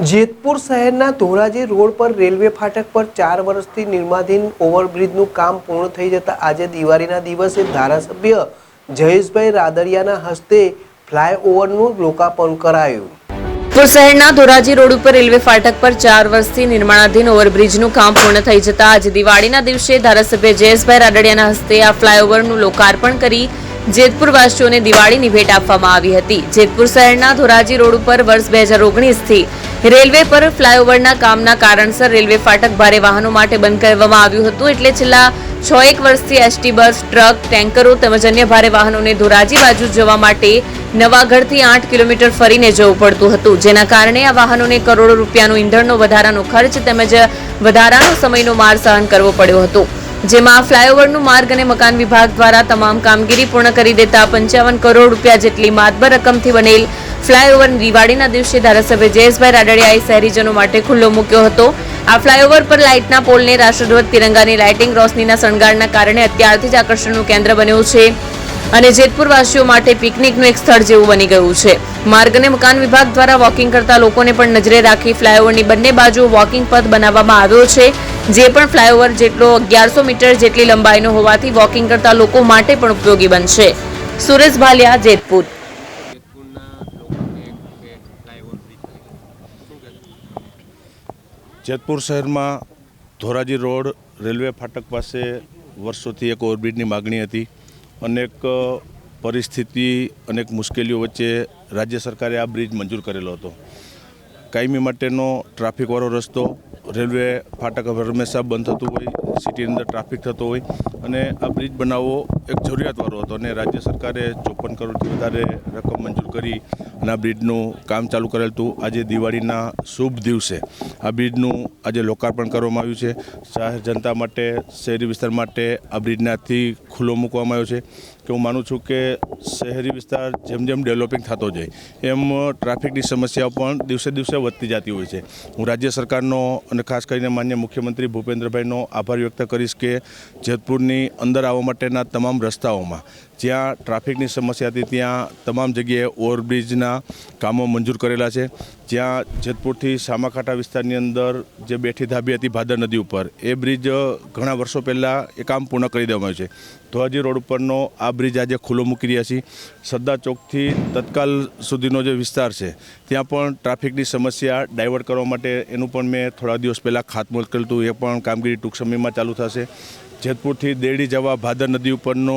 જેતપુર શહેરના ધોરાજી રોડ પર રેલવે ફાટક પર 4 વર્ષથી નિર્માણાધીન ઓવરબ્રિજનું કામ પૂર્ણ થઈ જતા આજે દિવાળીના દિવસે ધારાસભ્ય જયેશભાઈ રાદડિયાના હસ્તે ફ્લાયઓવરનું લોકાર્પણ કરાયું। જેતપુર શહેરના ધોરાજી રોડ ઉપર રેલવે ફાટક પર 4 વર્ષથી નિર્માણાધીન ઓવરબ્રિજનું કામ પૂર્ણ થઈ જતા આજે દિવાળીના દિવસે ધારાસભ્ય જયેશભાઈ રાદડિયાના હસ્તે આ ફ્લાયઓવરનું લોકાર્પણ કરી જેતપુર વાસીઓને દિવાળીની ભેટ આપવામાં આવી હતી। જેતપુર શહેરના ધોરાજી રોડ ઉપર વર્ષ 2019 થી રેલવે પર ફ્લાયઓવરના કામના કારણસર રેલવે ફાટક ભારે વાહનો માટે બંધ કરવામાં આવ્યું હતું, એટલે છેલ્લા 6-1 વર્ષથી એસટી બસ, ટ્રક, ટેન્કરો તેમજ અન્ય ભારે વાહનોને ધોરાજી બાજુ જવા માટે નવાગઢથી 8 કિલોમીટર ફરીને જવું પડતું હતું, જેના કારણે આ વાહનોને કરોડો રૂપિયાનો ઈંધણનો વધારાનો ખર્ચ તેમજ વધારાનો સમયનો માર સહન કરવો પડ્યો હતો। જેમાં ફ્લાયઓવરનું માર્ગ અને મકાન વિભાગ દ્વારા તમામ કામગીરી પૂર્ણ કરી દેતા 55 કરોડ રૂપિયા જેટલી માતબર રકમથી બનેલ ફ્લાયઓવર દિવાળીના દિવસે ધારાસભ્ય જયેશભાઈ રાદડિયાએ શહેરીજનો માટે ખુલ્લો મૂક્યો હતો। આ ફ્લાયઓવર પર લાઇટના પોલને રાષ્ટ્રધ્વજ તિરંગાની લાઇટિંગ રોશનીના શણગારના કારણે અત્યારથી જ આકર્ષણનું કેન્દ્ર બન્યું છે અને જેતપુર વાસીઓ માટે પિકનિકનું એક સ્થળ જેવું બની ગયું છે। માર્ગ અને મકાન વિભાગ દ્વારા વોકિંગ કરતા લોકોને પણ નજરે રાખી ફ્લાયઓવરની બંને બાજુ વોકિંગ પથ બનાવવામાં આવ્યો છે, જે પણ ફ્લાયઓવર જેટલો 1100 મીટર જેટલી લંબાઈનો હોવાથી વોકિંગ કરતા લોકો માટે પણ ઉપયોગી બનશે। સુરેશ ભાલિયા, જેતપુર। જેતપુર શહેરમાં ધોરાજી રોડ રેલવે ફાટક પાસે વર્ષોથી એક ઓવરબ્રિજની માગણી હતી। અનેક પરિસ્થિતિ, અનેક મુશ્કેલીઓ વચ્ચે રાજ્ય સરકારે આ બ્રિજ મંજૂર કરેલો હતો। કાયમી માટેનો ટ્રાફિકવાળો રસ્તો, રેલવે ફાટક હંમેશા બંધ થતું હોય, સિટીની અંદર ટ્રાફિક થતો હોય અને આ બ્રિજ બનાવવો એક જરૂરિયાતવાળો હતો અને રાજ્ય સરકારે 54 કરોડથી વધારે રકમ મંજૂર કરી અને આ બ્રિજનું કામ ચાલુ કરેલું હતું। આજે દિવાળીના શુભ દિવસે આ બ્રિજનું આજે લોકાર્પણ કરવામાં આવ્યું છે। જાહેર જનતા માટે, શહેરી વિસ્તાર માટે આ બ્રિજને આજથી ખુલ્લો મૂકવામાં આવ્યો છે કે હું માનું છું કે શહેરી વિસ્તાર જેમ જેમ ડેવલપિંગ થતો જાય એમ ટ્રાફિકની સમસ્યાઓ પણ દિવસે દિવસે વધતી જતી હોય છે। હું રાજ્ય સરકારનો અને ખાસ કરીને માન્ય મુખ્યમંત્રી ભૂપેન્દ્રભાઈનો આભાર વ્યક્ત કરીશ કે જેતપુરની અંદર આવવા માટેના તમામ રસ્તાઓમાં જ્યાં ટ્રાફિકની સમસ્યા હતી ત્યાં તમામ જગ્યાએ ઓવરબ્રિજના કામો મંજૂર કરેલા છે। જ્યાં જેતપુરથી સામાખાટા વિસ્તારની અંદર જે બેઠી ધાબી હતી ભાદર નદી ઉપર, એ બ્રિજ ઘણા વર્ષો પહેલાં એ કામ પૂર્ણ કરી દેવામાં આવ્યું છે। ધોરાજી રોડ ઉપરનો આ બ્રિજ આજે ખુલ્લો મૂકી રહ્યા છીએ। સરદાર ચોકથી તત્કાલ સુધીનો જે વિસ્તાર છે ત્યાં પણ ટ્રાફિકની સમસ્યા ડાયવર્ટ કરવા માટે એનું પણ મેં થોડા દિવસ પહેલાં ખાતમુહૂર્ત કર્યું હતું, એ પણ કામગીરી ટૂંક સમયમાં ચાલુ થશે। જેતપુરથી દેરડી જવા ભાદર નદી ઉપરનો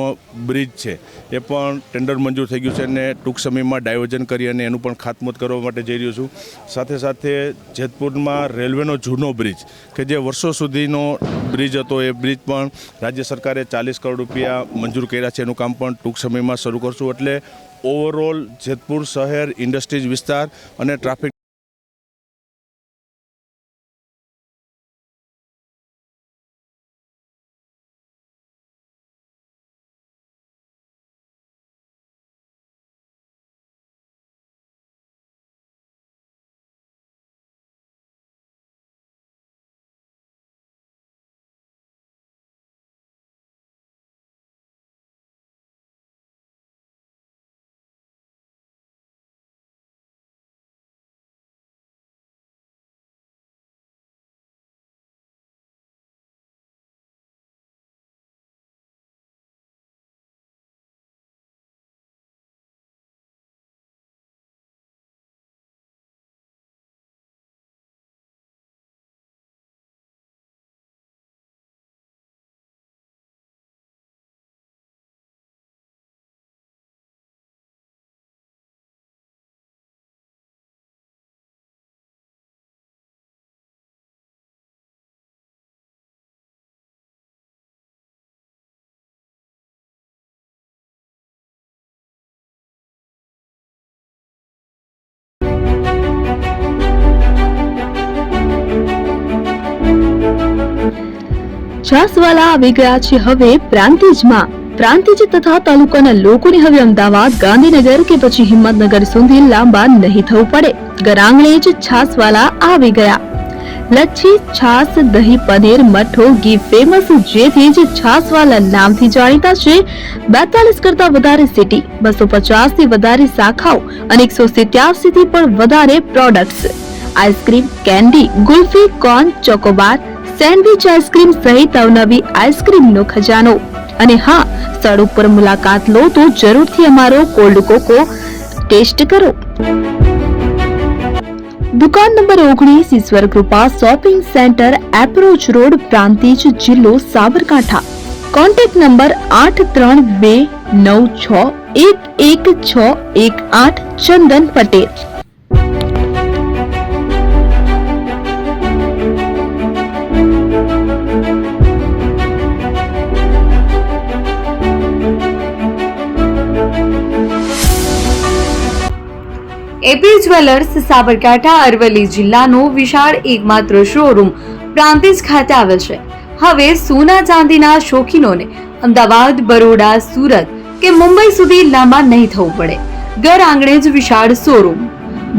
બ્રિજ છે એ પણ ટેન્ડર મંજૂર થઈ ગયું છે અને ટૂંક સમયમાં ડાયવર્ઝન કરી અને એનું પણ ખાતમુહૂર્ત કરવા માટે જઈ રહ્યો છું। સાથે સાથે જેતપુરમાં રેલવેનો જૂનો બ્રિજ કે જે વર્ષો સુધીનો બ્રિજ હતો, એ બ્રિજ પણ રાજ્ય સરકારે 40 કરોડ રૂપિયા મંજૂર કર્યા છે, એનું કામ પણ ટૂંક સમયમાં શરૂ કરશું। એટલે ઓવરઓલ જેતપુર શહેર, ઇન્ડસ્ટ્રીઝ વિસ્તાર અને ટ્રાફિક છાસવાલા આવી ગયા છે હવે પ્રાંતિજમાં। પ્રાંતિજ તથા તાલુકાના લોકોને હવે અમદાવાદ, ગાંધીનગર કે પછી હિંમતનગર સુધી લાંબા નહીં થવું પડે। ઘર આંગણે જ છાસવાલા આવી ગયા। લચ્છી, છાસ, દહીં, પનીર, મઠ્ઠો, ઘી ફેમસ, જેથી જ છાસવાલા નામથી જાણીતા છે। 42 કરતા વધારે સિટી, 250 થી વધારે શાખાઓ અને 187 થી પણ વધારે products. Ice cream, candy, kulfi, corn, Chocobar, sandwich ice cream સહિત અવનવી આઈસ્ક્રીમનો ખજાનો. અને હા, સ્થળ ઉપર મુલાકાત લો તો જરૂરથી અમારો કોલ્ડ કોકો ટેસ્ટ કરો. દુકાન number 19, Ishwar Krupa shopping centre, approach road, Prantij, જિલ્લો Sabarkantha. Contact number 8329611618. Chandan Patel. AP jewellers Sabarkantha Aravalli જિલ્લાનો વિશાળ એકમાત્ર શોરૂમ પ્રાંતિજ ખાતે આવેલ છે. હવે સોના ચાંદીના શોખીનોને અમદાવાદ, બરોડા, સુરત કે મુંબઈ સુધી લાંબા નહીં થવું પડે. ઘર આંગણે જ વિશાળ showroom.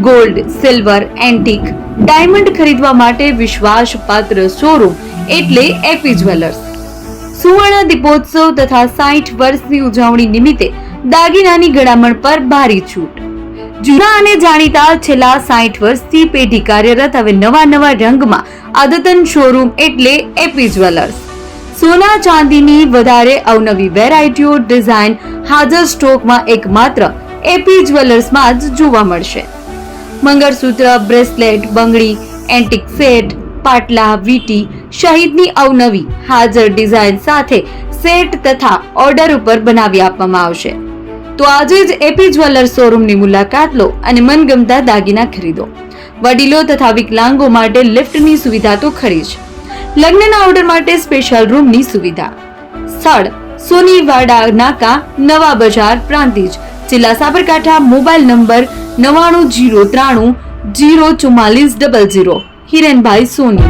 Gold, silver, antique, diamond ખરીદવા માટે વિશ્વાસપાત્ર શોરૂમ એટલે એપી જ્વેલર્સ. સુવર્ણ દીપોત્સવ તથા 60 વર્ષની ઉજવણી નિમિત્તે દાગીનાની ગળામણ પર ભારી છૂટ. જૂના અને જાણીતા છેલ્લા 60 વર્ષથી પેઢી કાર્યરત હવે નવા રંગમાં અદ્યતન શોરૂમ એટલે એપી જ્વેલર્સ. સોના ચાંદીની વધારે અવનવી વેરાયટીઓ, ડિઝાઇન હાજર સ્ટોકમાં એકમાત્ર એપી જ્વેલર્સમાં જ જોવા મળશે. મંગળસૂત્ર, બ્રેસલેટ, બંગડી, એન્ટિક સેટ, પાટલા, વીટી સહિતની અવનવી હાજર ડિઝાઇન સાથે સેટ તથા ઓર્ડર ઉપર બનાવી આપવામાં આવશે. તો આજે જ એપી જ્વેલર્સ શોરૂમની મુલાકાત લો અને મનગમતા દાગીના ખરીદો. વડીલો તથા વિકલાંગો માટે લિફ્ટની સુવિધા તો ખરી જ. લગ્નના ઓર્ડર માટે સ્પેશિયલ રૂમની સુવિધા. સ્થળ સોનીવાડા નાકા, નવા બજાર, પ્રાંતિજ, જિલ્લા સાબરકાંઠા. Mobile number 9903004400. હિરેનભાઈ સોની.